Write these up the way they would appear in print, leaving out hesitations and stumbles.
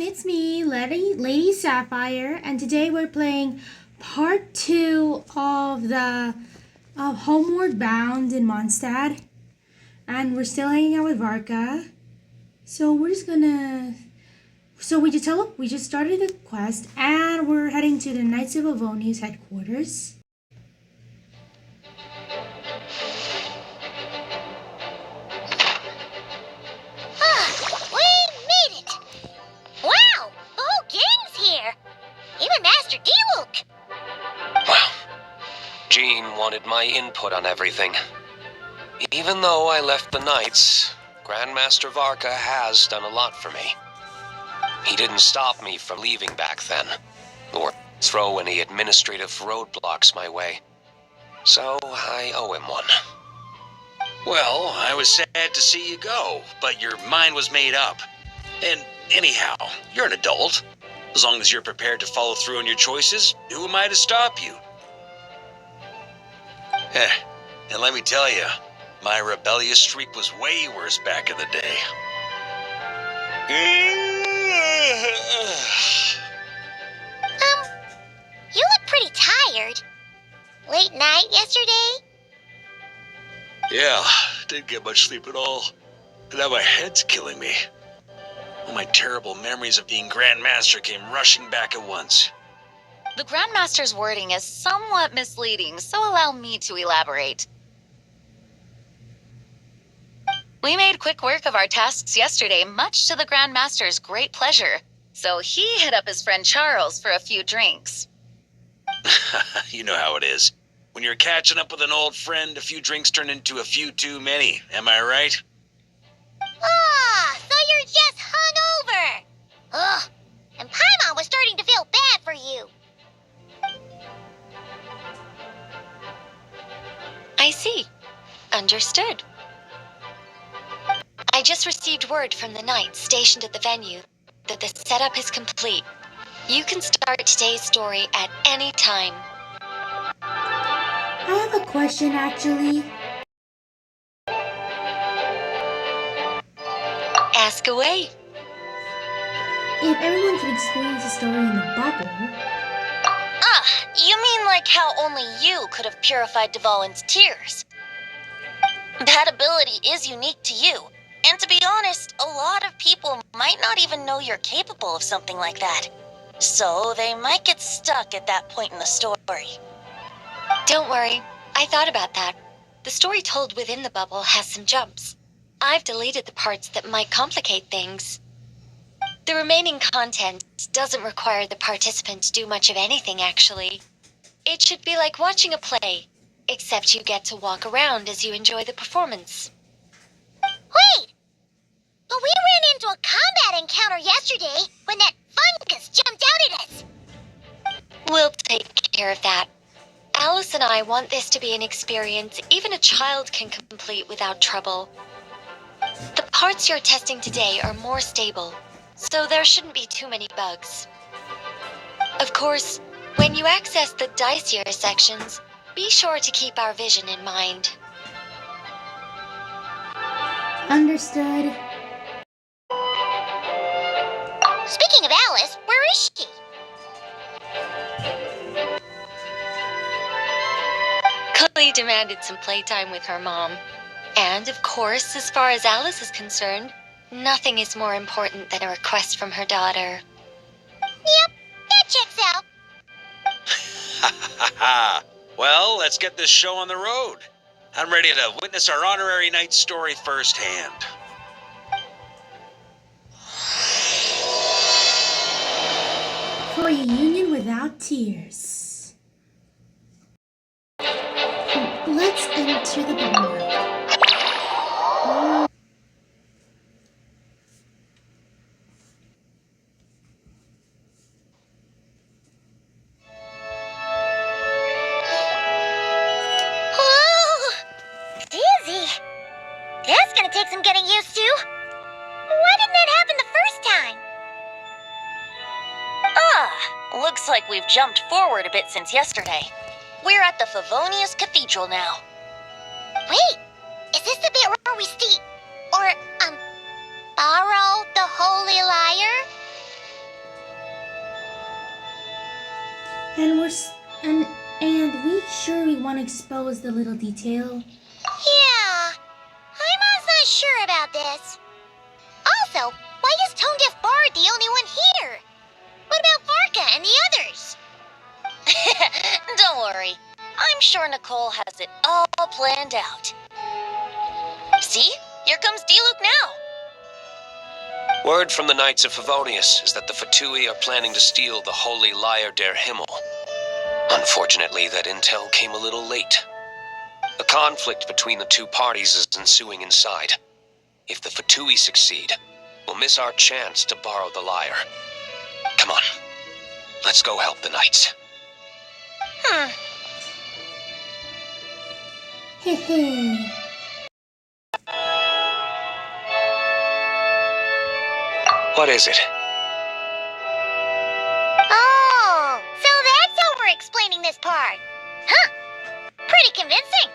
it's me, Lady Sapphire, and today we're playing part 2 of the Homeward Bound in Mondstadt. And we're still hanging out with Varka. So we're just gonna... So we just started the quest, and we're heading to the Knights of Avonia's headquarters. Jean wanted my input on everything. Even though I left the Knights, Grandmaster Varka has done a lot for me. He didn't stop me from leaving back then, or throw any administrative roadblocks my way. So I owe him one. Well, I was sad to see you go, but your mind was made up. And anyhow, you're an adult. As long as you're prepared to follow through on your choices, who am I to stop you? And let me tell you, my rebellious streak was way worse back in the day. You look pretty tired. Late night yesterday? Yeah, didn't get much sleep at all. And now my head's killing me. All my terrible memories of being Grandmaster came rushing back at once. The Grandmaster's wording is somewhat misleading, so allow me to elaborate. We made quick work of our tasks yesterday, much to the Grandmaster's great pleasure, so he hit up his friend Charles for a few drinks. You know how it is. When you're catching up with an old friend, a few drinks turn into a few too many, am I right? So you're just hungover. Ugh, and Paimon was starting to feel bad for you. I see. Understood. I just received word from the knights stationed at the venue that the setup is complete. You can start today's story at any time. I have a question, actually. Ask away. If everyone can experience the story in the bubble... You mean like how only you could have purified Dvalin's tears? That ability is unique to you. And to be honest, a lot of people might not even know you're capable of something like that. So they might get stuck at that point in the story. Don't worry, I thought about that. The story told within the bubble has some jumps. I've deleted the parts that might complicate things. The remaining content doesn't require the participant to do much of anything, actually. It should be like watching a play, except you get to walk around as you enjoy the performance. Wait! But we ran into a combat encounter yesterday when that fungus jumped out at us. We'll take care of that. Alice and I want this to be an experience even a child can complete without trouble. The parts you're testing today are more stable, so there shouldn't be too many bugs. Of course, when you access the dicier sections, be sure to keep our vision in mind. Understood. Speaking of Alice, where is she? Chloe demanded some playtime with her mom. And, of course, as far as Alice is concerned, nothing is more important than a request from her daughter. Yep, that checks out. Well, let's get this show on the road. I'm ready to witness our honorary knight's story firsthand. For a union without tears. Let's enter the bubble. That's gonna take some getting used to. Why didn't that happen the first time? Looks like we've jumped forward a bit since yesterday. We're at the Favonius Cathedral now. Wait, is this the bit where we borrow the Holy Lyre? And and we surely want to expose the little detail. Yeah, I'm not sure about this. Also, why is Tone Deaf Bard the only one here? What about Varka and the others? Don't worry. I'm sure Nicole has it all planned out. See? Here comes Diluc now. Word from the Knights of Favonius is that the Fatui are planning to steal the Holy Lyre der Himmel. Unfortunately, that intel came a little late. A conflict between the two parties is ensuing inside. If the Fatui succeed, we'll miss our chance to borrow the lyre. Come on, let's go help the Knights. Hehe. What is it? Oh, so that's how we're explaining this part. Huh. Pretty convincing.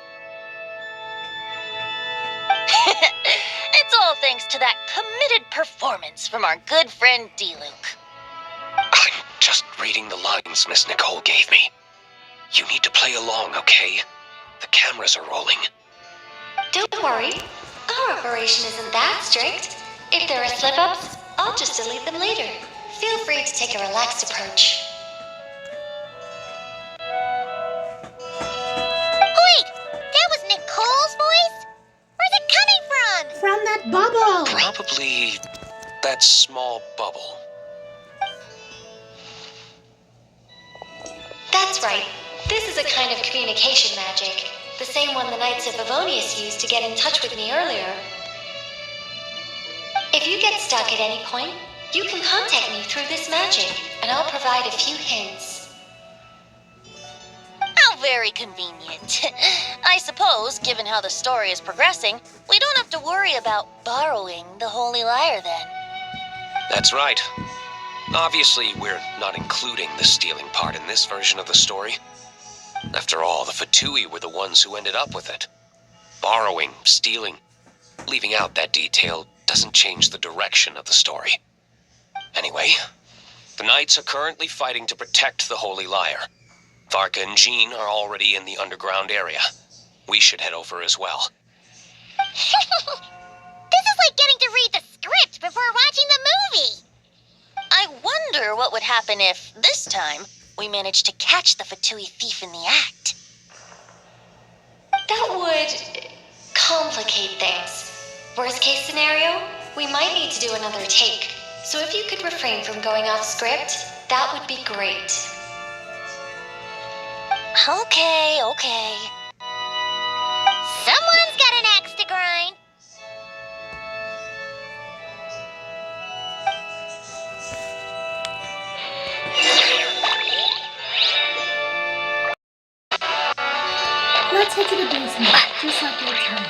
It's all thanks to that committed performance from our good friend Diluc. I'm just reading the lines Miss Nicole gave me. You need to play along, okay? The cameras are rolling. Don't worry. Our operation isn't that strict. If there are slip-ups, I'll just delete them later. Feel free to take a relaxed approach. Wait, that was Nicole's voice? Where's it coming from? From that bubble! Probably that small bubble. That's right. This is a kind of communication magic. The same one the Knights of Favonius used to get in touch with me earlier. If you get stuck at any point, you can contact me through this magic, and I'll provide a few hints. How very convenient. I suppose, given how the story is progressing, we don't have to worry about borrowing the Holy Lyre then. That's right. Obviously, we're not including the stealing part in this version of the story. After all, the Fatui were the ones who ended up with it. Borrowing, stealing, leaving out that detail doesn't change the direction of the story. Anyway, the Knights are currently fighting to protect the Holy Lyre. Varka and Jean are already in the underground area. We should head over as well. This is like getting to read the script before watching the movie. I wonder what would happen if, this time, we managed to catch the Fatui thief in the act. That would complicate things. Worst case scenario, we might need to do another take. So if you could refrain from going off script, that would be great. Okay. Someone's got an axe to grind. Let's head to the basement, just like old times.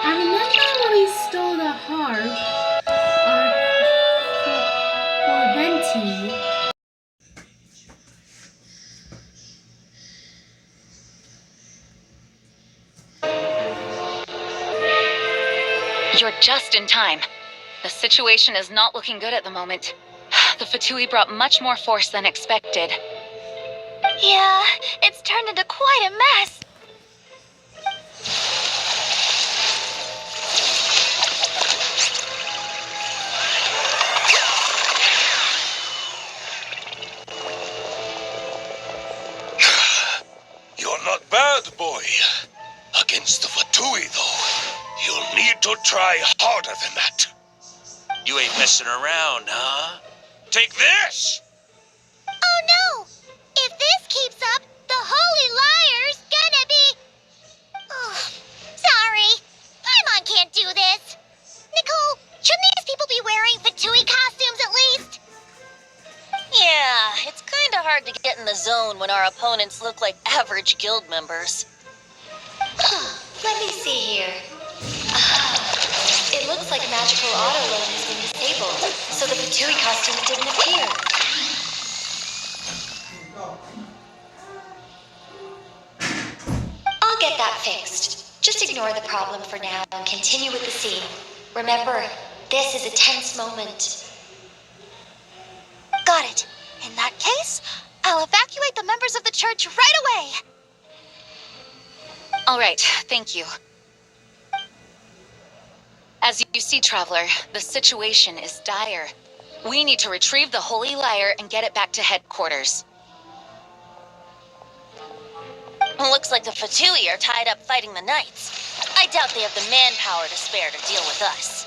I remember when we stole the harp for Venti. You're just in time. The situation is not looking good at the moment. The Fatui brought much more force than expected. Yeah, it's turned into quite a mess. You're not bad, boy. Against the Fatui, though, you'll need to try harder than that. You ain't messing around, huh? Take this! Oh no! If this keeps up, the Holy Lyre's gonna be... Oh, sorry. Paimon can't do this. Nicole, shouldn't these people be wearing Fatui costumes at least? Yeah, it's kinda hard to get in the zone when our opponents look like average guild members. Let me see here. It looks like magical auto-load has been disabled, so the Fatui costumes didn't appear. I'll get that fixed. Just ignore the problem for now and continue with the scene. Remember, this is a tense moment. Got it. In that case, I'll evacuate the members of the church right away. All right, thank you. As you see, Traveler, the situation is dire. We need to retrieve the Holy Lyre and get it back to headquarters. Looks like the Fatui are tied up fighting the Knights. I doubt they have the manpower to spare to deal with us.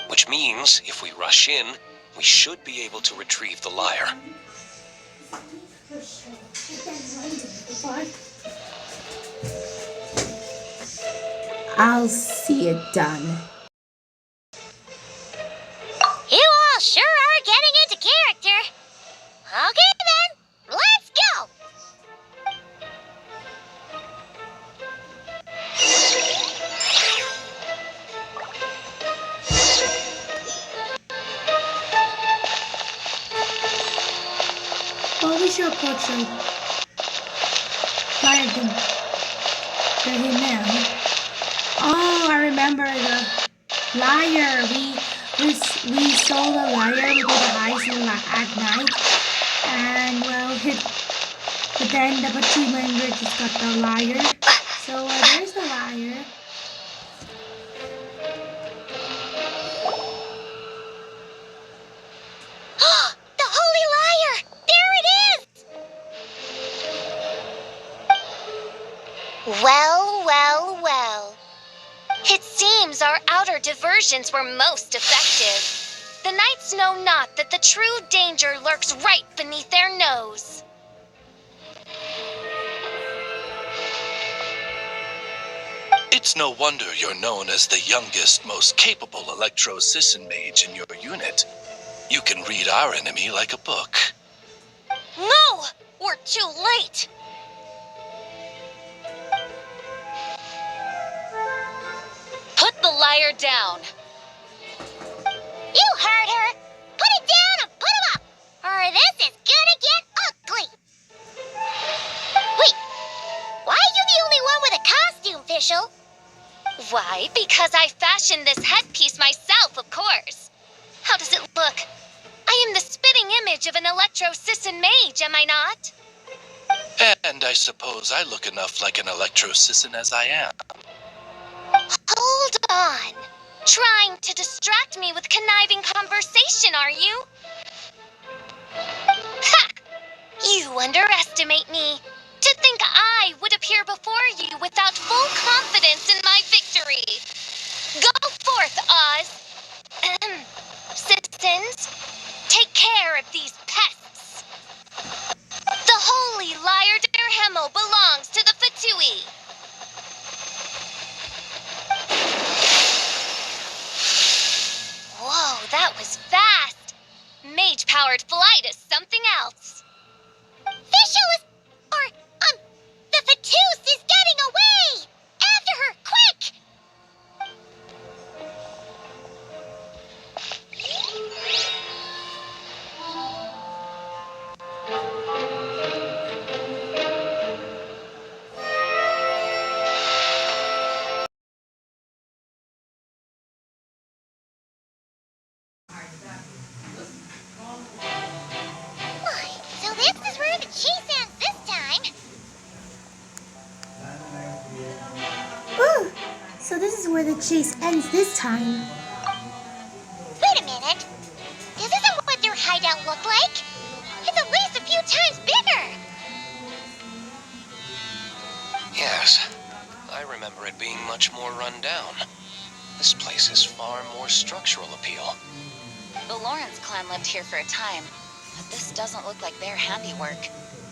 Which means, if we rush in, we should be able to retrieve the lyre. I'll see it done. You all sure are getting into character. Okay then, let's go. What was your portrait? Fire them. They're here now. Oh, I remember the lyre. We stole the lyre. We did the heist at night, and well, but then the two members just got the lyre. So there's the lyre. The Holy Lyre! There it is! Well, well, well. It seems our outer diversions were most effective. The Knights know not that the true danger lurks right beneath their nose. It's no wonder you're known as the youngest, most capable electro-assistant mage in your unit. You can read our enemy like a book. No! We're too late! Put the lyre down. You heard her! Put it down and put him up! Or this is gonna get ugly! Wait! Why are you the only one with a costume, Fischl? Why? Because I fashioned this headpiece myself, of course. How does it look? I am the spitting image of an electro-assistant mage, am I not? And I suppose I look enough like an electro-assistant as I am. Hold on! Trying to distract me with conniving conversation, are you? Ha! You underestimate me. To think I would appear before you without full confidence in my victory. Go forth, Oz. Citizens, take care of these pests. The Holy Lyre der Himmel belongs to the Fatui. Whoa, that was fast. Mage-powered flight is something else. Fischl is... the Fatus is getting away! After her, quick! So this is where the chase ends this time. Ooh, so this is where the chase ends this time. Wait a minute. This isn't what their hideout looked like. It's at least a few times bigger. Yes, I remember it being much more run down. This place has far more structural appeal. The Lawrence clan lived here for a time, but this doesn't look like their handiwork.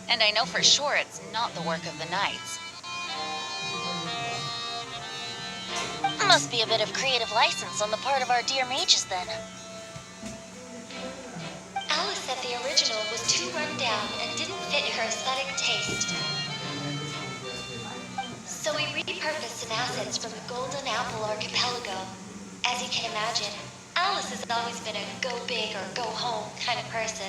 And I know for sure it's not the work of the Knights. Must be a bit of creative license on the part of our dear mages then. Alice said the original was too run down and didn't fit her aesthetic taste. So we repurposed some assets from the Golden Apple Archipelago. As you can imagine, Alice has always been a go big or go home kind of person.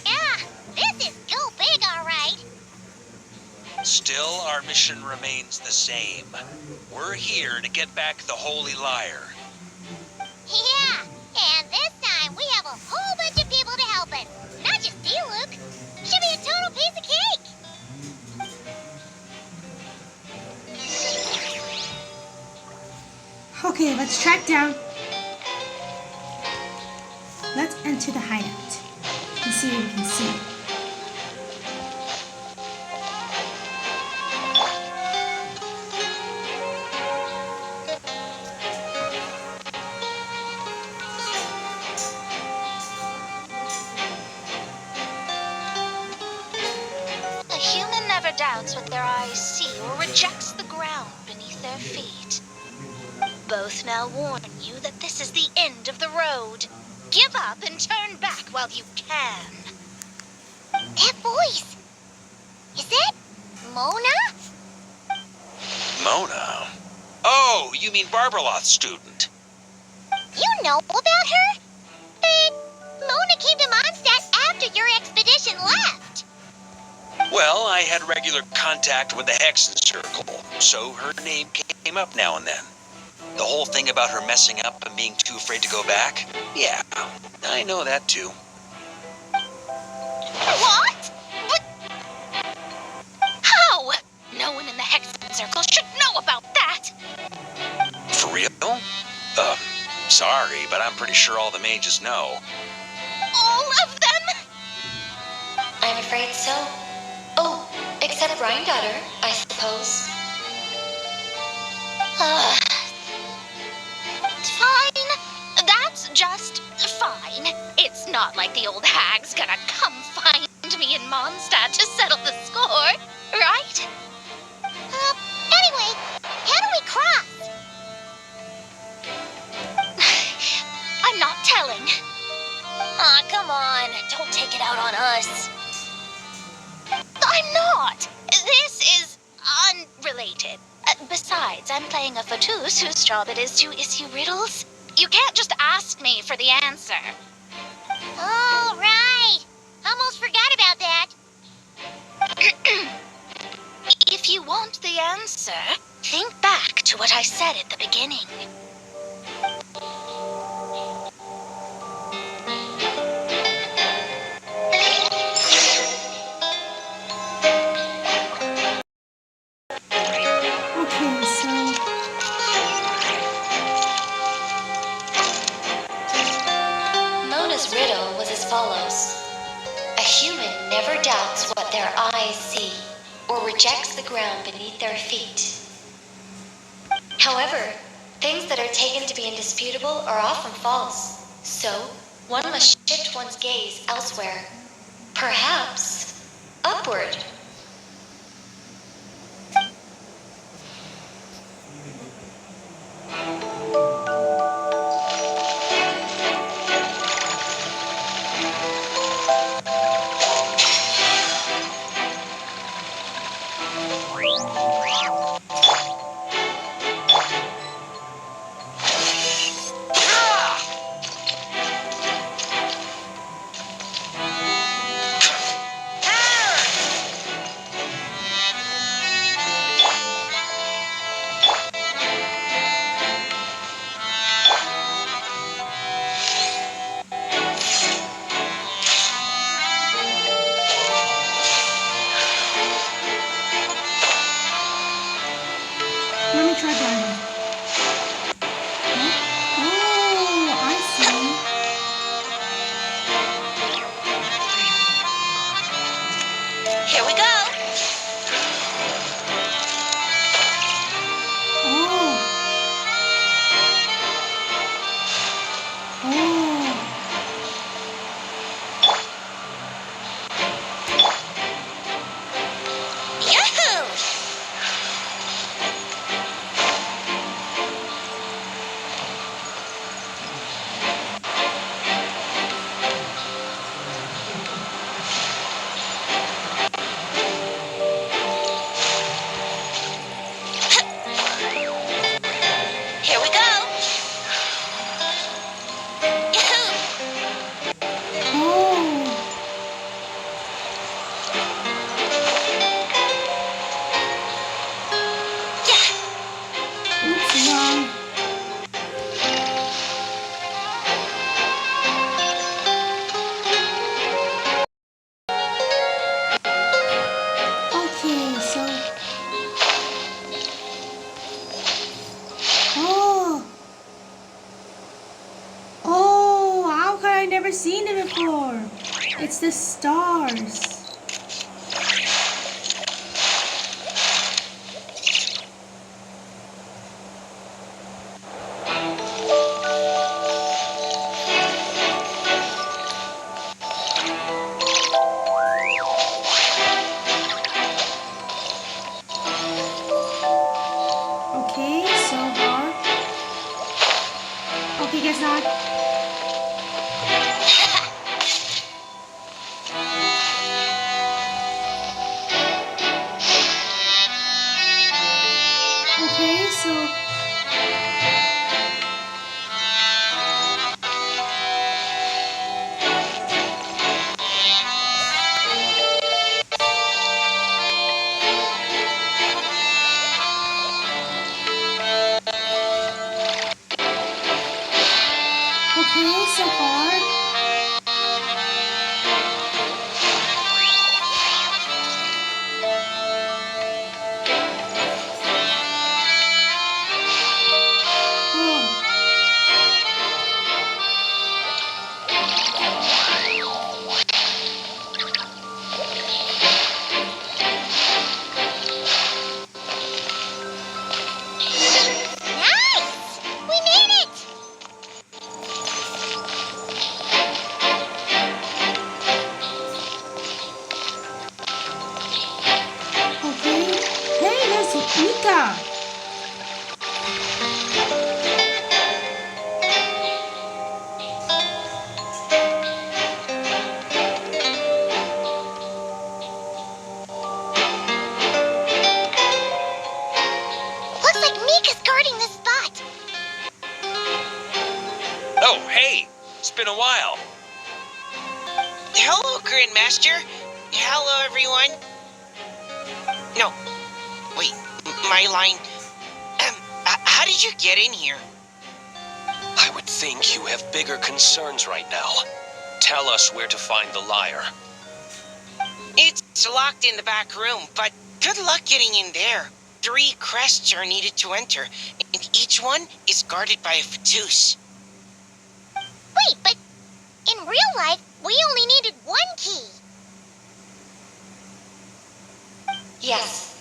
Yeah, this is go big, all right. Still, our mission remains the same. We're here to get back the Holy Lyre. Yeah, And this time we have a whole bunch of people to help us. Not just you, Luke. Should be a total piece of cake. Okay, let's track down. Let's enter the hideout and see what we can see. A human never doubts what their eyes see or rejects the ground beneath their feet. Both now warn you that this is the end of the road. Give up and turn back while you can. That voice. Is that Mona? Mona? Oh, you mean Barbarloth's student. You know about her? But Mona came to Mondstadt after your expedition left. Well, I had regular contact with the Hexen Circle, so her name came up now and then. The whole thing about her messing up and being too afraid to go back? Yeah, I know that too. What? But how? No one in the Hexen Circle should know about that. For real? Sorry, but I'm pretty sure all the mages know. All of them? I'm afraid so. Oh, except Rhindaughter, I suppose. Fine. That's just fine. It's not like the old hag's gonna come find me in Mondstadt to settle the score, right? Anyway, how do we cross? I'm not telling. Aw, come on. Don't take it out on us. I'm not. This is unrelated. Besides, I'm playing a fatus whose job it is to issue riddles. You can't just ask me for the answer. Oh, right. Almost forgot about that. If you want the answer, think back to what I said at the beginning. Okay, so Mona's riddle was as follows. A human never doubts what their eyes see or rejects the ground beneath their feet. However, things that are taken to be indisputable are often false, so one must shift one's gaze elsewhere. Perhaps upward. let me try driving. Oh, I see. Here we go. Oh. Oh. Yahoo! Here we go. Yahoo! Oh. Yeah. Oops, wrong. I've never seen it before. It's the stars. Okay, so far. Okay, guess not. Okay, so okay, so far. Oh. Nice! We made it! Okay. Hey, there's Mika. Looks like Mika's guarding this spot. Oh, hey! It's been a while. Hello, Grandmaster. Hello, everyone. No, wait, my line. How did you get in here? I would think you have bigger concerns right now. Tell us where to find the liar. It's locked in the back room, but good luck getting in there. 3 crests are needed to enter, and each one is guarded by a Fatus. Wait, but in real life, we only needed 1 key. Yes,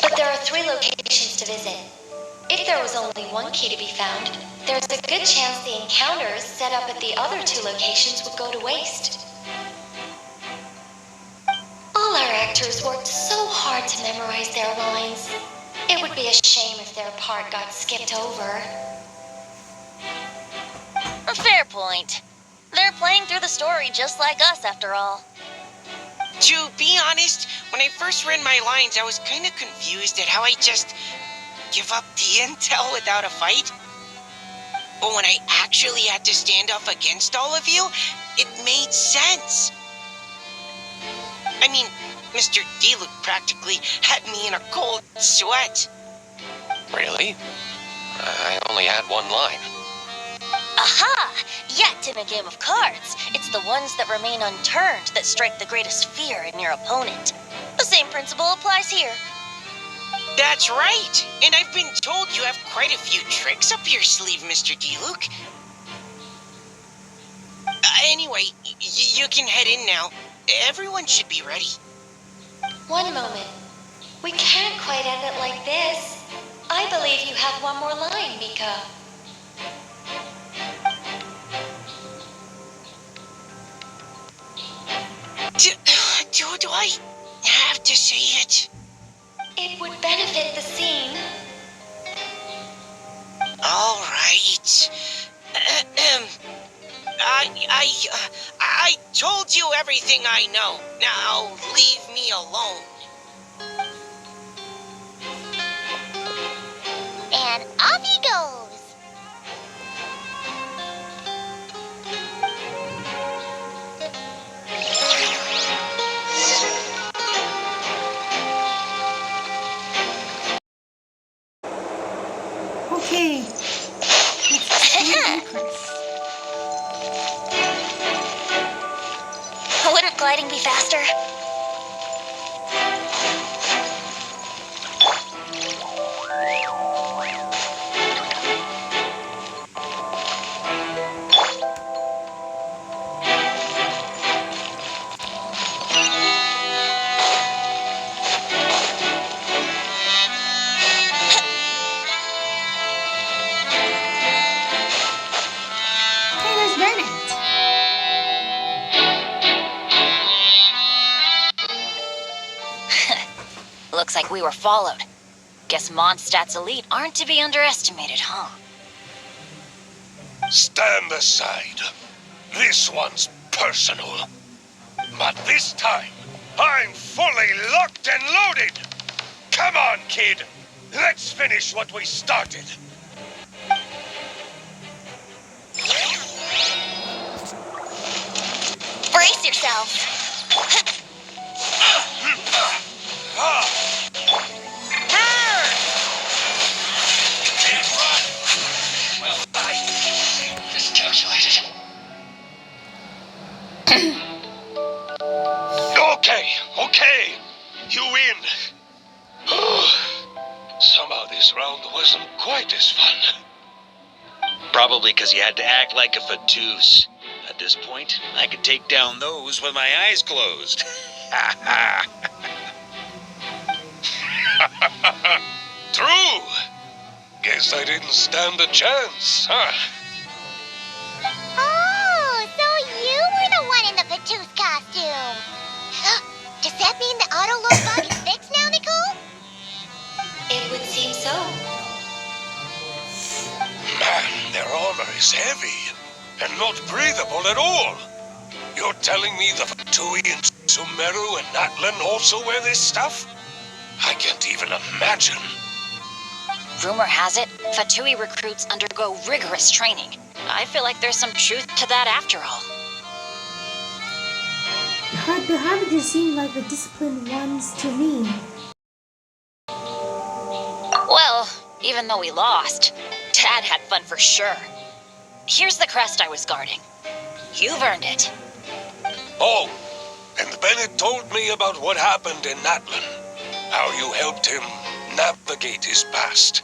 but there are 3 locations to visit. If there was only 1 key to be found, there's a good chance the encounters set up at the other 2 locations would go to waste. All our actors worked so hard to memorize their lines. It would be a shame if their part got skipped over. A fair point. They're playing through the story just like us, after all. To be honest, when I first read my lines, I was kind of confused at how I just give up the intel without a fight. But when I actually had to stand up against all of you, it made sense. I mean, Mr. Diluc practically had me in a cold sweat. Really? I only had one line. Aha! Yet in a game of cards, it's the ones that remain unturned that strike the greatest fear in your opponent. The same principle applies here. That's right. And I've been told you have quite a few tricks up your sleeve, Mr. Diluc. Anyway, you can head in now. Everyone should be ready. One moment. We can't quite end it like this. I believe you have one more line, Mika. Do I have to say it? It would benefit the scene. All right. I told you everything I know. Now leave me alone. And off he goes. Okay. Wouldn't gliding be faster? we were followed. Guess Mondstadt's elite aren't to be underestimated, huh? Stand aside. This one's personal. But this time, I'm fully locked and loaded. Come on, kid. Let's finish what we started. Brace yourself. Okay. You win. Somehow this round wasn't quite as fun. Probably because you had to act like a fatous. At this point, I could take down those with my eyes closed. True. Guess I didn't stand a chance, huh? Oh, so you were the one in the Patoos costume. Does that mean the auto-load bug is fixed now, Nicole? It would seem so. Man, their armor is heavy and not breathable at all. You're telling me the Fatui and Sumeru and Natlan also wear this stuff? I can't even imagine. Rumor has it, Fatui recruits undergo rigorous training. I feel like there's some truth to that after all. The Harbingers seem like the disciplined ones to me. Well, even though we lost, Dad had fun for sure. Here's the crest I was guarding. You've earned it. Oh, and Bennett told me about what happened in Natlan. How you helped him navigate his past.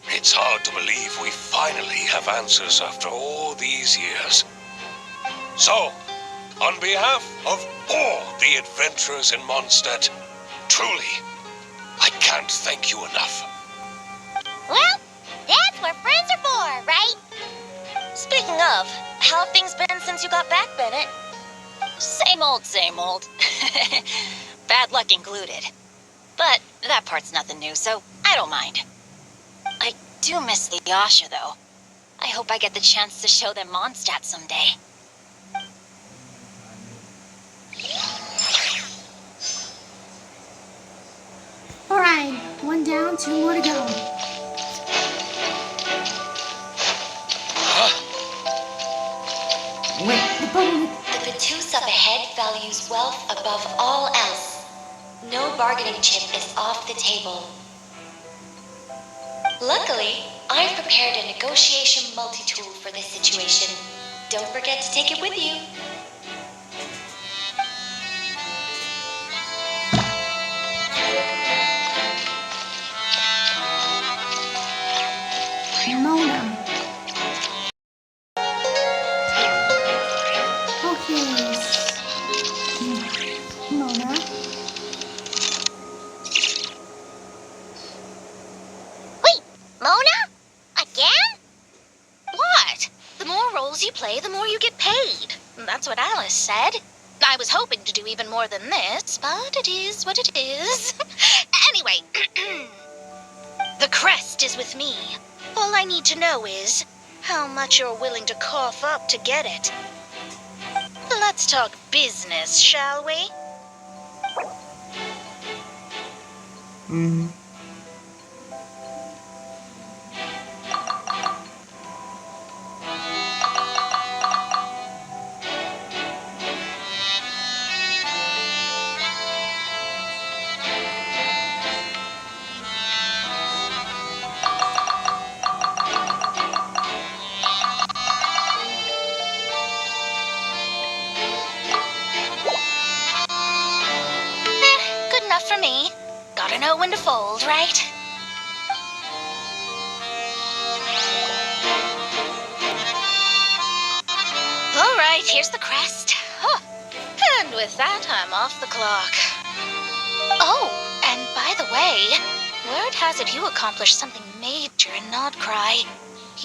It's hard to believe we finally have answers after all these years. So, on behalf of all the adventurers in Mondstadt, truly, I can't thank you enough. Well, that's what friends are for, right? Speaking of, how have things been since you got back, Bennett? Same old, same old. Bad luck included. But that part's nothing new, so I don't mind. I do miss the Yasha, though. I hope I get the chance to show them Mondstadt someday. Alright, one down, two more to go. Wait, the bubble. The Patus up ahead values wealth above all else. No bargaining chip is off the table. Luckily, I've prepared a negotiation multi-tool for this situation. Don't forget to take it with you. Mona. Okay. Mona. Wait, Mona? Again? What? The more roles you play, the more you get paid. That's what Alice said. I was hoping to do even more than this, but it is what it is. Anyway, the crest is with me. All I need to know is how much you're willing to cough up to get it. Let's talk business, shall we? Good enough for me. Gotta know when to fold, right? All right, here's the crest. Huh. And with that, I'm off the clock. Oh, and by the way, word has it you accomplished something major in Nodcry.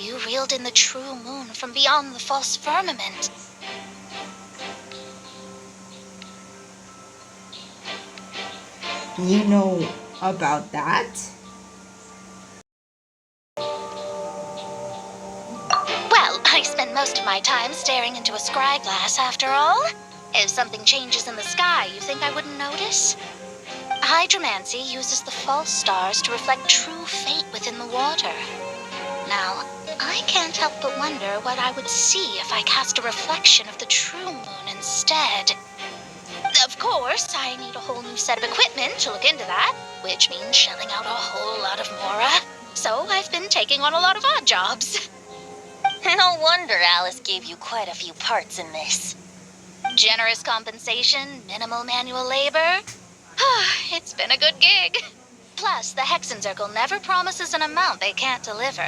You reeled in the true moon from beyond the false firmament. You know, about that. Well, I spend most of my time staring into a scry glass after all. If something changes in the sky, you think I wouldn't notice? Hydromancy uses the false stars to reflect true fate within the water. Now, I can't help but wonder what I would see if I cast a reflection of the true moon instead. Of course, I need a whole new set of equipment to look into that, which means shelling out a whole lot of mora. So I've been taking on a lot of odd jobs. No wonder Alice gave you quite a few parts in this. Generous compensation, minimal manual labor. It's been a good gig. Plus, the Hexencircle never promises an amount they can't deliver.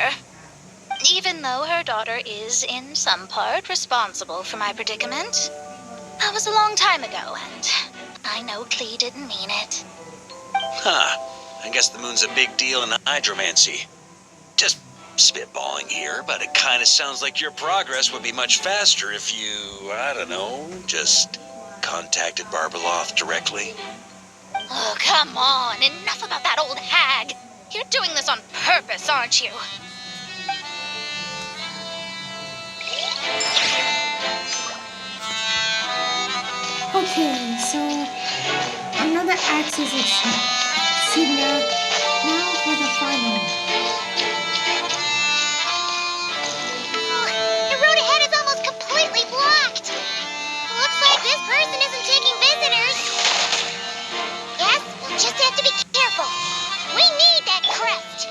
Even though her daughter is, in some part, responsible for my predicament. That was a long time ago, and I know Klee didn't mean it. I guess the moon's a big deal in hydromancy. Just spitballing here, but it kind of sounds like your progress would be much faster if you, I don't know, just contacted Barbeloth directly. Oh, come on. Enough about that old hag. You're doing this on purpose, aren't you? Okay, so another access issue. See now for the final. The road ahead is almost completely blocked. Looks like this person isn't taking visitors. Yes, we'll just have to be careful. We need that crest.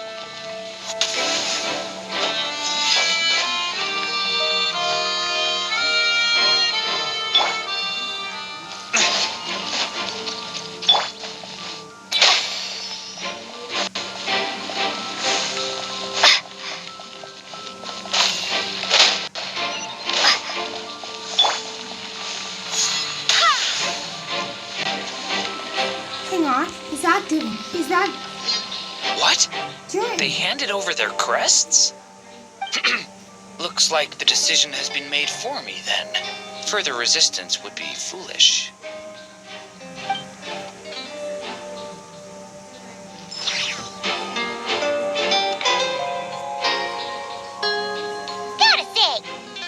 Hang on, is that What? Jim? They handed over their crests? Looks like the decision has been made for me then. Further resistance would be foolish. Gotta say,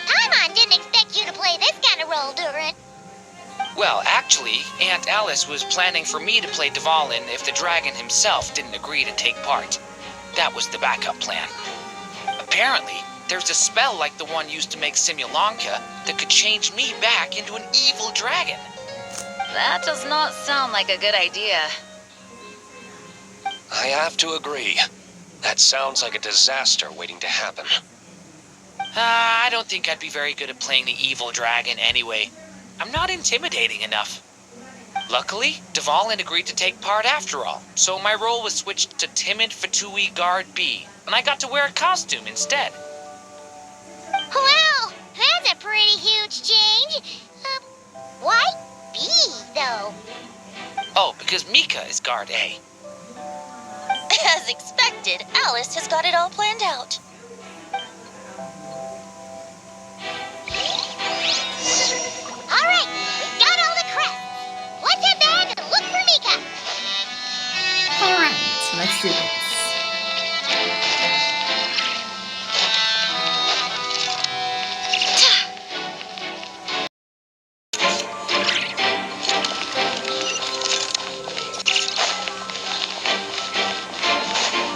Paimon didn't expect you to play this kind of role, Durin. Well, actually, Aunt Alice was planning for me to play Dvalin if the dragon himself didn't agree to take part. That was the backup plan. Apparently, there's a spell like the one used to make Simulanka that could change me back into an evil dragon. That does not sound like a good idea. I have to agree. That sounds like a disaster waiting to happen. I don't think I'd be very good at playing the evil dragon anyway. I'm not intimidating enough. Luckily, Dvalin agreed to take part after all, so my role was switched to Timid Fatui Guard B, and I got to wear a costume instead. Well, that's a pretty huge change. Why B, though? Oh, because Mika is Guard A. As expected, Alice has got it all planned out. All right, we've got all the crests. Let's head back and look for Mika. Alright, let's do this.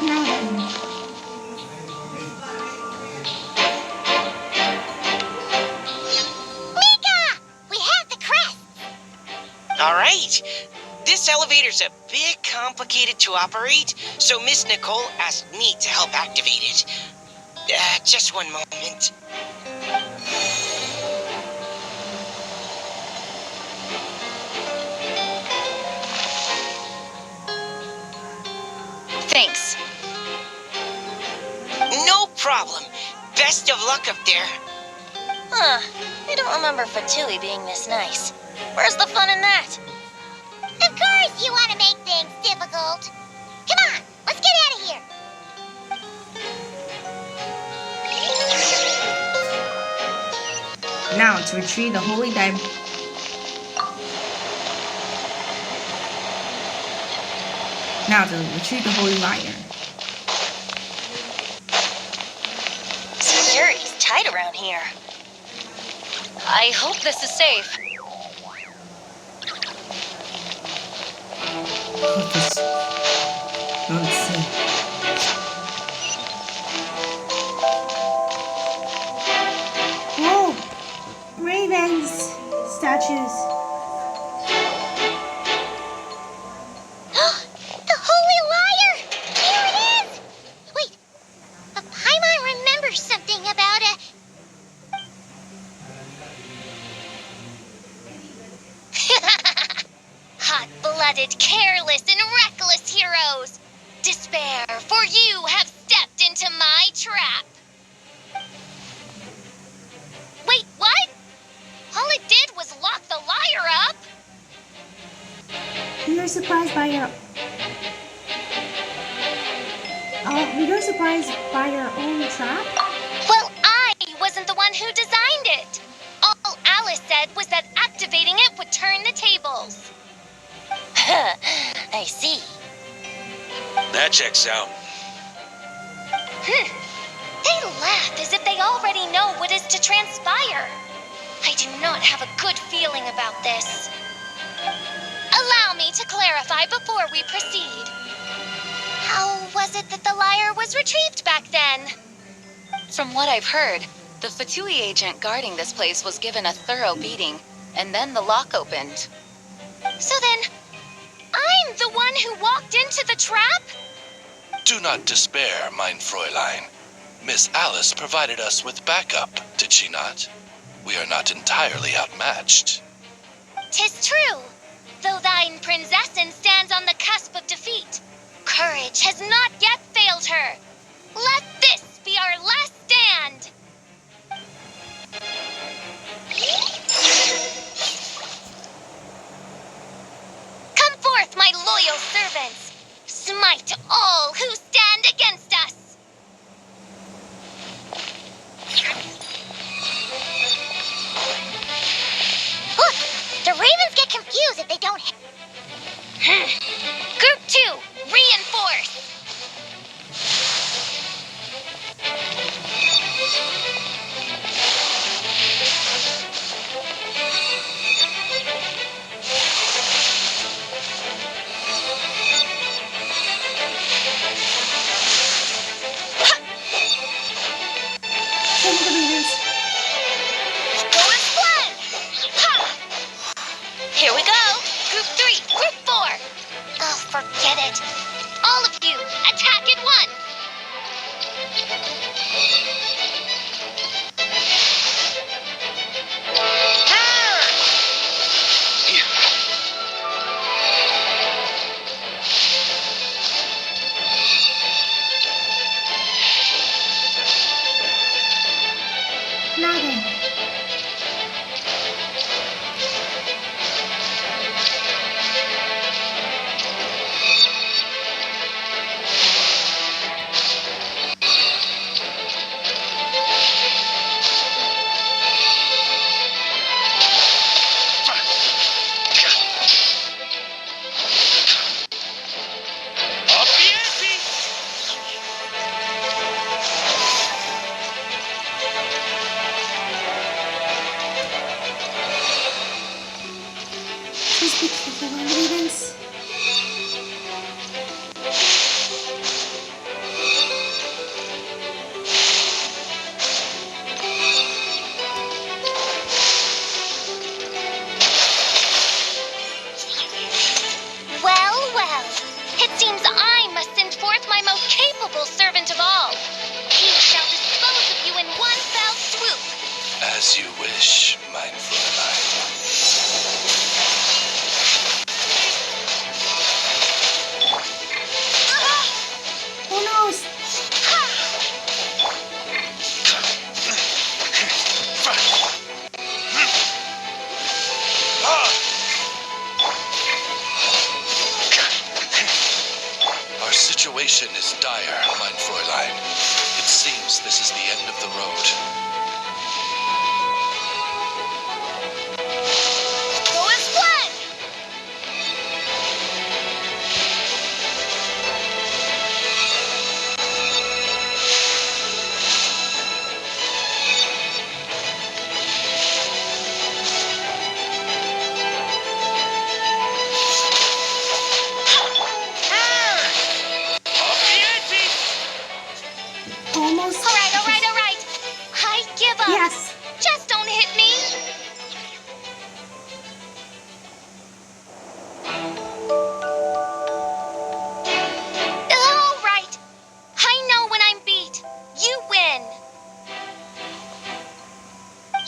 Now then. Mika! We have the crest. All right. This elevator's a bit complicated to operate, so Miss Nicole asked me to help activate it. Just one moment. Thanks. No problem. Best of luck up there. Huh. I don't remember Fatui being this nice. Where's the fun in that? Of course you want to make things difficult. Come on, let's get out of here. Now to retrieve the holy diamond. Now to retrieve the Holy Liar. Security's tight around here. I hope this is safe. Let's see. Whoa! Ravens! Statues. The Holy Liar! Here it is! Wait, Paimon remembers something about it. Hot-blooded, careless, and reckless heroes! Despair, for you have stepped into my trap! Wait, what? All it did was lock the liar up? We were surprised by your... we were surprised by your own trap? Well, I wasn't the one who designed it. All Alice said was that activating it would turn the tables. I see. That checks out. They laugh as if they already know what is to transpire. I do not have a good feeling about this. Allow me to clarify before we proceed. How was it that the liar was retrieved back then? From what I've heard, the Fatui agent guarding this place was given a thorough beating, and then the lock opened. So then, I'm the one who walked into the trap? Do not despair, mein Fräulein. Miss Alice provided us with backup, did she not? We are not entirely outmatched. 'Tis true, though thine prinzessin stands on the cusp of defeat. Courage has not yet failed her. Let this be our last stand. Come forth, my loyal servants. Smite all who stand against us. Look, the ravens get confused if they don't... Group 2, reinforce. Send the Ravens. Go as one. Ha! Here we go. Group 3, Group 4. Oh, forget it. All of you, attack at once. Now then. Up the ante! Please be careful, my Ravens. Well, well. It seems I must send forth my most capable servant of all. He shall dispose of you in one fell swoop. As you wish, mein Fräulein. Who knows? Our situation is dire, mein Fräulein. It seems this is the end of the road. Go as one.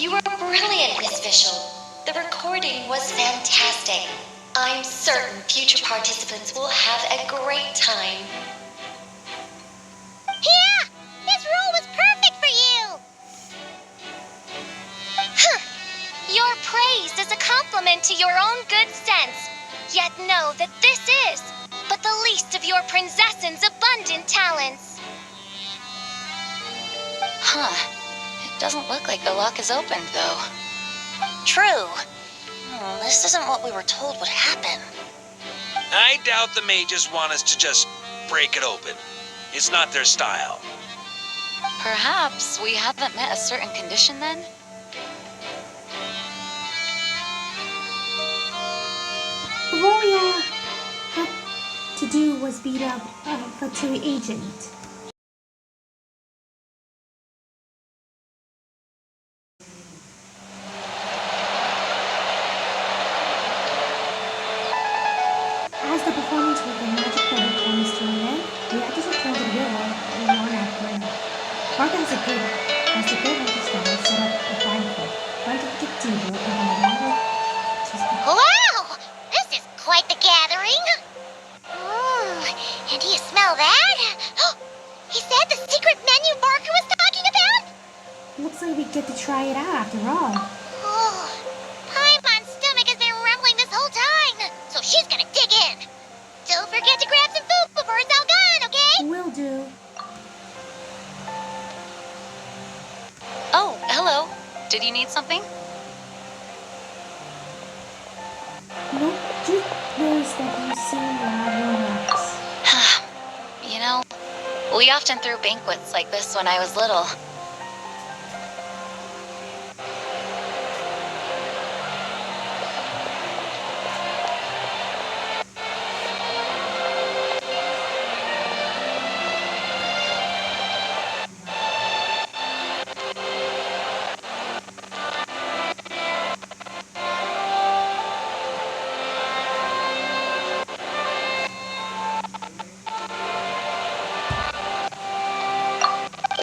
You were brilliant, Miss Fischl. The recording was fantastic. I'm certain future participants will have a great time. Yeah! His role was perfect for you! Your praise is a compliment to your own good sense. Yet know that this is but the least of your princess's abundant talents. Huh. It doesn't look like the lock is opened, though. True. This isn't what we were told would happen. I doubt the mages want us to just break it open. It's not their style. Perhaps we haven't met a certain condition then? What we had to do was beat up a Fatui agent. As the performance with the magic bubble comes to an end, the actors return to the real world and one after another. Parker has the good understanding set up a banquet, front of the cathedral and on the railway. Wow! This is quite the gathering! And do you smell that? He said the secret menu Barker was talking about? Looks like we get to try it out after all. Oh, Paimon's stomach has been rumbling this whole time, so she's gonna dig in. Don't forget to grab some food before it's all gone, okay? Will do. Oh, hello. Did you need something? Nope, just noticed that you seem rather relaxed. You know, we often threw banquets like this when I was little.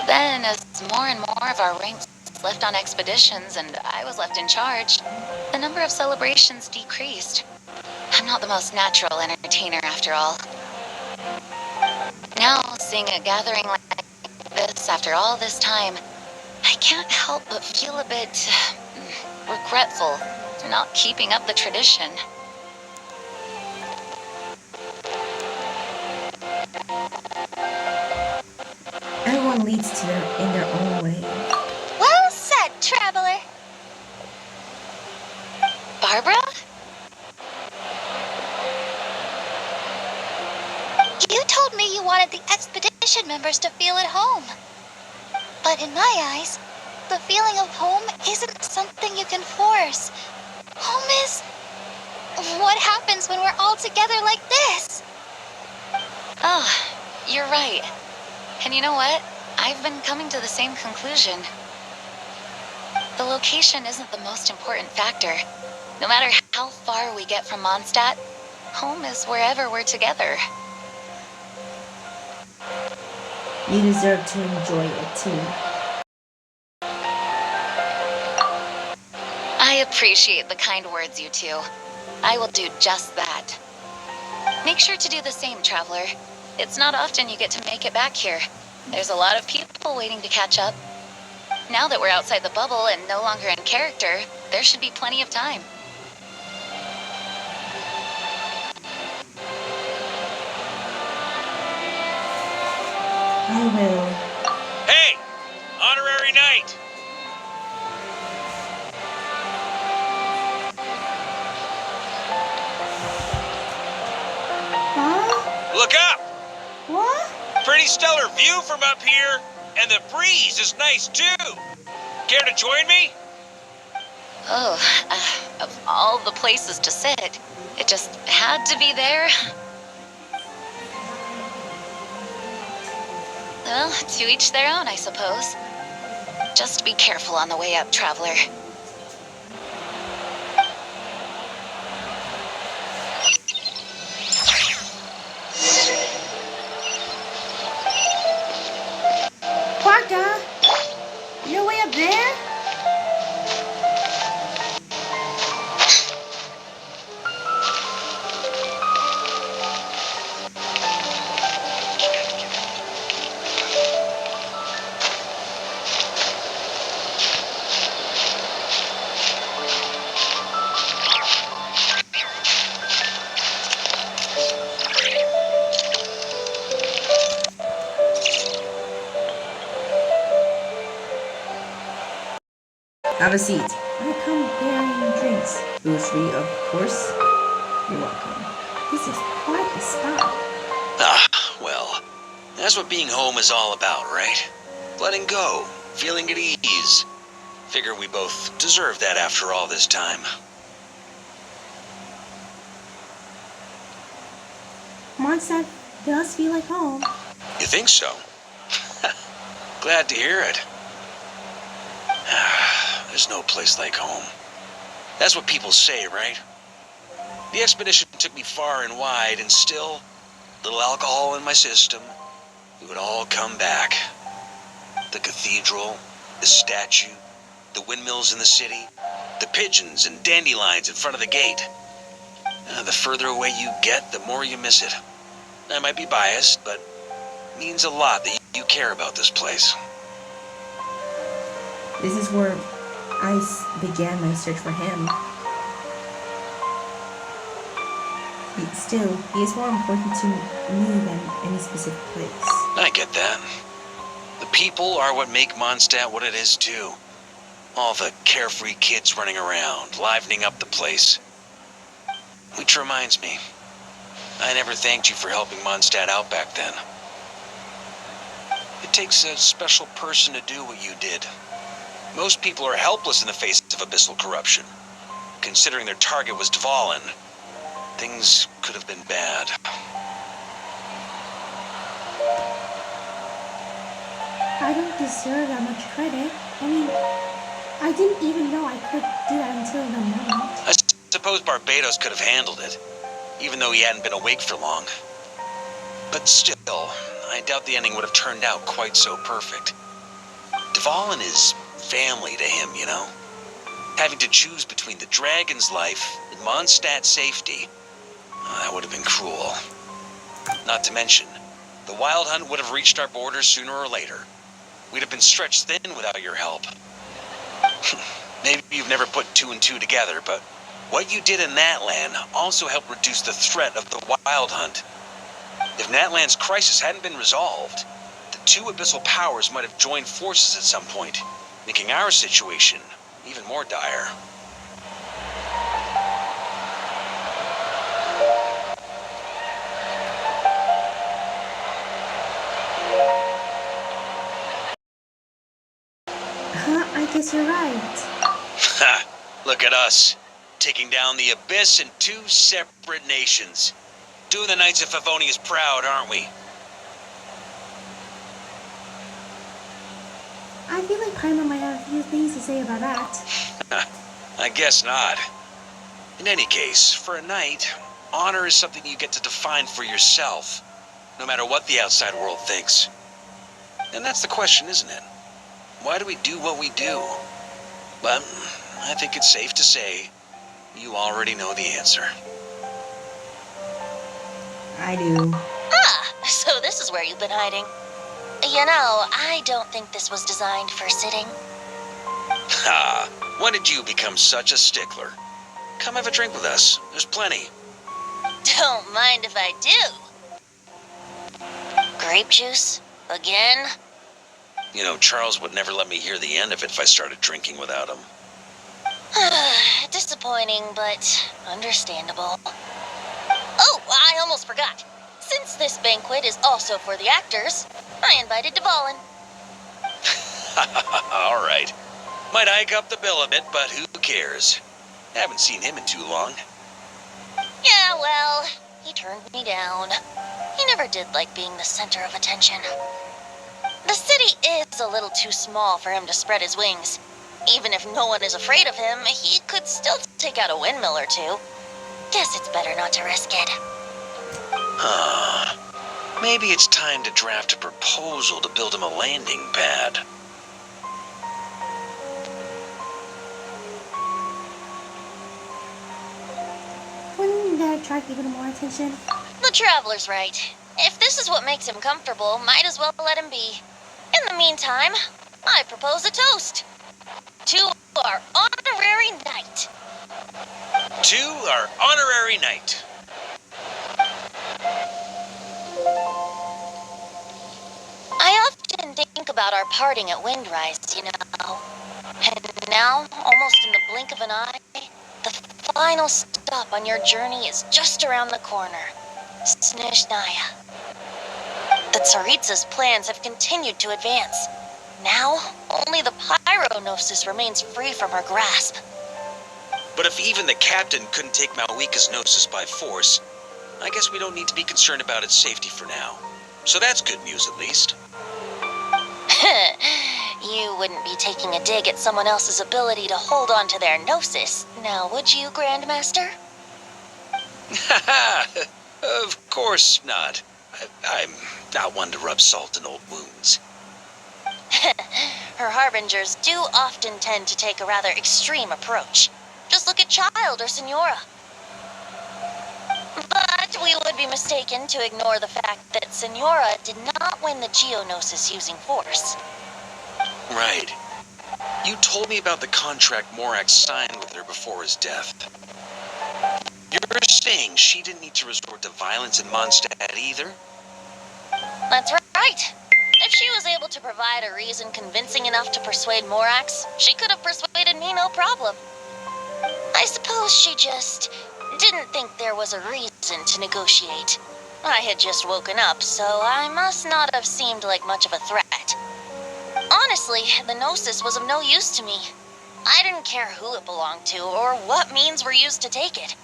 Then, as more and more of our ranks left on expeditions and I was left in charge, the number of celebrations decreased. I'm not the most natural entertainer after all. Now, seeing a gathering like this after all this time, I can't help but feel a bit regretful for not keeping up the tradition. Everyone leads to them in their own way. Well said, traveler. Barbara? You told me you wanted the expedition members to feel at home. But in my eyes, the feeling of home isn't something you can force. Home is what happens when we're all together like this. Oh, you're right. And you know what? I've been coming to the same conclusion. The location isn't the most important factor. No matter how far we get from Mondstadt, home is wherever we're together. You deserve to enjoy it too. I appreciate the kind words, you two. I will do just that. Make sure to do the same, traveler. It's not often you get to make it back here. There's a lot of people waiting to catch up. Now that we're outside the bubble and no longer in character, there should be plenty of time. I will. Hey! Honorary knight! Huh? Look up! What? Pretty stellar view from up here, and the breeze is nice too. Care to join me? Oh, of all the places to sit, it just had to be there. Well, to each their own, I suppose. Just be careful on the way up, traveler. Parker? You're way up there? Have a seat. I come bearing drinks. Booze free, of course. You're welcome. This is quite the spot. Ah, well, that's what being home is all about, right? Letting go, feeling at ease. Figure we both deserve that after all this time. Mondstadt does feel like home. You think so? Glad to hear it. There's no place like home. That's what people say, right? The expedition took me far and wide, and still, little alcohol in my system, it would all come back. The cathedral, the statue, the windmills in the city, the pigeons and dandelions in front of the gate. The further away you get, the more you miss it. I might be biased, but it means a lot that you care about this place. This is where I began my search for him. Still, he is more important to me than any specific place. I get that. The people are what make Mondstadt what it is, too. All the carefree kids running around, livening up the place. Which reminds me, I never thanked you for helping Mondstadt out back then. It takes a special person to do what you did. Most people are helpless in the face of abyssal corruption. Considering their target was Dvalin, things could have been bad. I don't deserve that much credit. I mean, I didn't even know I could do that until the moment. I suppose Barbados could have handled it, even though he hadn't been awake for long. But still, I doubt the ending would have turned out quite so perfect. Dvalin is family to him, you know? Having to choose between the dragon's life and Mondstadt's safety, that would have been cruel. Not to mention, the wild hunt would have reached our borders sooner or later. We'd have been stretched thin without your help. Maybe you've never put two and two together, but what you did in Natlan also helped reduce the threat of the wild hunt. If Natlan's crisis hadn't been resolved, the two abyssal powers might have joined forces at some point, making our situation even more dire. I guess you're right. Ha! Look at us, taking down the Abyss in two separate nations. Doing the Knights of Favonius proud, aren't we? I feel like Paimon might have a few things to say about that. I guess not. In any case, for a knight, honor is something you get to define for yourself, no matter what the outside world thinks. And that's the question, isn't it? Why do we do what we do? But I think it's safe to say you already know the answer. I do. Ah, so this is where you've been hiding. You know, I don't think this was designed for sitting. Ha! When did you become such a stickler? Come have a drink with us. There's plenty. Don't mind if I do. Grape juice? Again? You know, Charles would never let me hear the end of it if I started drinking without him. Disappointing, but understandable. Oh, I almost forgot. Since this banquet is also for the actors, I invited Dvalin. All right. Might hike up the bill a bit, but who cares? Haven't seen him in too long. Yeah, well, he turned me down. He never did like being the center of attention. The city is a little too small for him to spread his wings. Even if no one is afraid of him, he could still take out a windmill or two. Guess it's better not to risk it. Maybe it's time to draft a proposal to build him a landing pad. Wouldn't that attract even more attention? The traveler's right. If this is what makes him comfortable, might as well let him be. In the meantime, I propose a toast. To our honorary knight. To our honorary knight. I often think about our parting at Windrise, you know. And Now, almost in the blink of an eye, the final stop on your journey is just around the corner. Snezhnaya. The Tsaritsa's plans have continued to advance. Now, only the Pyronosis remains free from her grasp. But if even the captain couldn't take Malwika's Gnosis by force, I guess we don't need to be concerned about its safety for now. So that's good news, at least. You wouldn't be taking a dig at someone else's ability to hold on to their Gnosis, now would you, Grandmaster? Haha! Of course not. I'm not one to rub salt in old wounds. Her harbingers do often tend to take a rather extreme approach. Just look at Child or Signora. But we would be mistaken to ignore the fact that Signora did not win the Geonosis using force. Right. You told me about the contract Morak signed with her before his death. You're saying she didn't need to resort to violence in Mondstadt either? That's right. If she was able to provide a reason convincing enough to persuade Morax, she could have persuaded me no problem. I suppose she just didn't think there was a reason to negotiate. I had just woken up, so I must not have seemed like much of a threat. Honestly, the Gnosis was of no use to me. I didn't care who it belonged to or what means were used to take it.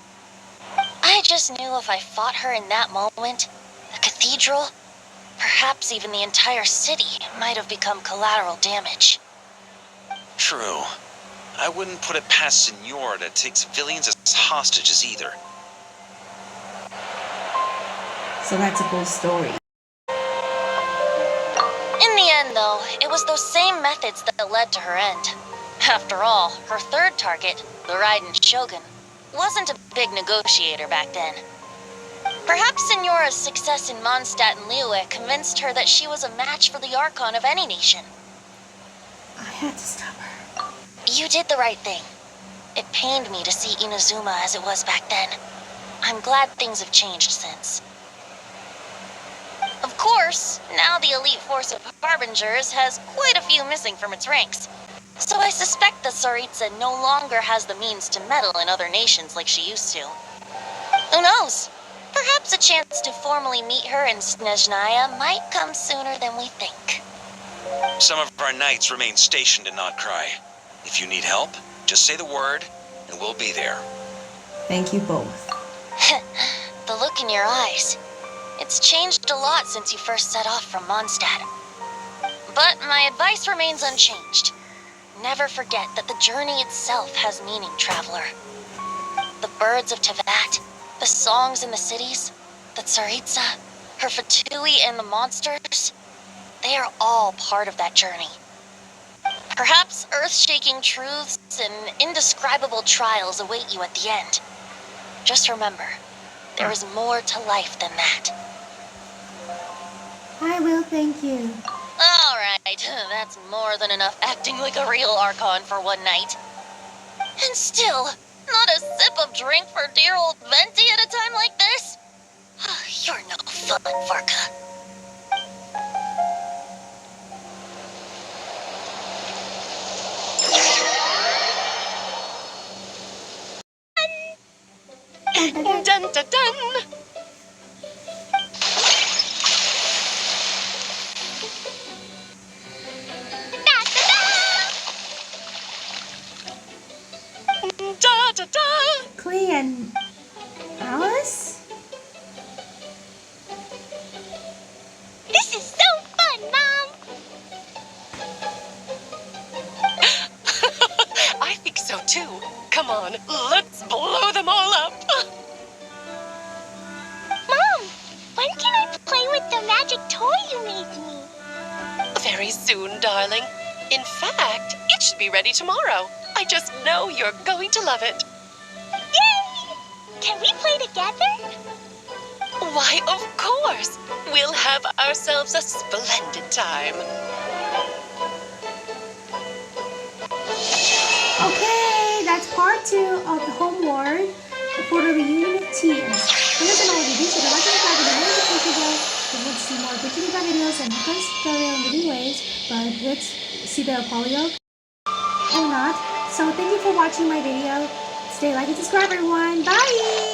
I just knew if I fought her in that moment, the cathedral, perhaps even the entire city, might have become collateral damage. True. I wouldn't put it past Signora to take civilians as hostages either. So that's a full story. In the end, though, it was those same methods that led to her end. After all, her third target, the Raiden Shogun, wasn't a big negotiator back then. Perhaps Signora's success in Mondstadt and Liyue convinced her that she was a match for the Archon of any nation. I had to stop her. You did the right thing. It pained me to see Inazuma as it was back then. I'm glad things have changed since. Of course, now the elite force of Harbingers has quite a few missing from its ranks. So I suspect that Tsaritsa no longer has the means to meddle in other nations like she used to. Who knows? Perhaps a chance to formally meet her in Snezhnaya might come sooner than we think. Some of our knights remain stationed in Not Cry. If you need help, just say the word, and we'll be there. Thank you both. The look in your eyes. It's changed a lot since you first set off from Mondstadt. But my advice remains unchanged. Never forget that the journey itself has meaning, traveler. The birds of Tevat, the songs in the cities, the Tsaritsa, her Fatui and the monsters, they are all part of that journey. Perhaps earth-shaking truths and indescribable trials await you at the end. Just remember, there is more to life than that. I will, thank you. All right, that's more than enough acting like a real Archon for one night. And still, not a sip of drink for dear old Venti at a time like this? You're no fun, Varka. Dun dun dun! Da da da! Klee and Alice? This is so fun, Mom! I think so too. Come on, let's blow them all up! Mom, when can I play with the magic toy you made me? Very soon, darling. In fact, it should be ready tomorrow. I just know you're going to love it. Yay! Can we play together? Why, of course. We'll have ourselves a splendid time. Okay, that's part 2 of the Homeward for the reunion of teams. Listen all the videos, so like and subscribe to the notification bell if you want to see more Genshin Impact videos and first tutorial videos, but let's see the polio or not. So thank you for watching my video. Stay like and subscribe, everyone. Bye!